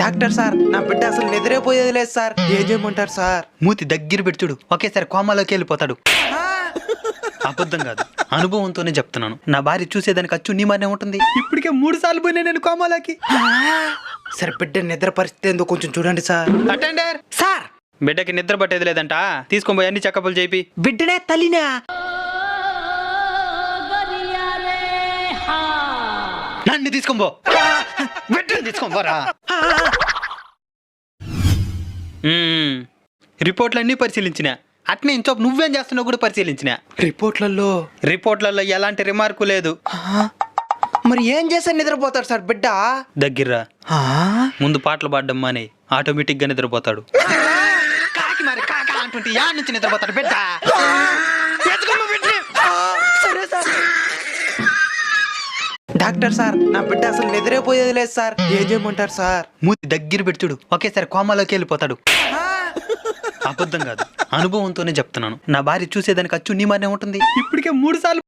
Doctor sir, నా బిడ్డ అసలు నిద్రపోయేది లేదు సార్. ఏం చేయమంటారు సార్? మూతి దగ్గర పెడుచుడు, ఒకేసారి కోమాలోకి వెళ్ళిపోతాడు. అబద్ధం కాదు, అనుభవంతోనే చెప్తున్నాను. నా భార్య చూసేదానికి అచ్చు నీ మానే ఉంటుంది. ఇప్పటికే 3 సార్లు పోయినా నేను కోమాలోకి. సార్, బిడ్డ నిద్ర పరిస్థితి ఏందో కొంచెం చూడండి సార్. అటెండర్ సార్, బిడ్డకి నిద్ర పట్టేది లేదంట, తీసుకొని పోయి అన్ని చెకప్లు చేపి. బిడ్డనే తల్లినా? నన్ను తీసుకొని పో, బిడ్డని తీసుకొని పోరా. రిపోర్ట్లన్నీ పరిశీలించిన, అట్నే ఇంచో నువ్వేం చేస్తున్నావు కూడా పరిశీలించిన. రిపోర్ట్లలో ఎలాంటి రిమార్కు లేదు. మరి ఏం చేస్తే నిద్రపోతాడు సార్ బిడ్డ? దగ్గర ముందు పాటలు పాడడం మానే, ఆటోమేటిక్ గా నిద్రపోతాడు. కాకి మరి కాక అంటుంటే యా నుంచి నిద్రపోతాడు బిడ్డ. సరే సార్. డాక్టర్ సార్, నా బిడ్డ అసలు నిద్రపోయేది లేదు సార్. ఏం చేయమంటారు సార్? మూతి దగ్గర పెడుచుడు, ఒకేసారి కోమాలోకి వెళ్ళిపోతాడు. అబద్ధం కాదు, అనుభవంతోనే చెప్తున్నాను. నా భార్య చూసేదానికి అచ్చు నీ మానే ఉంటుంది. ఇప్పటికే 3 సార్లు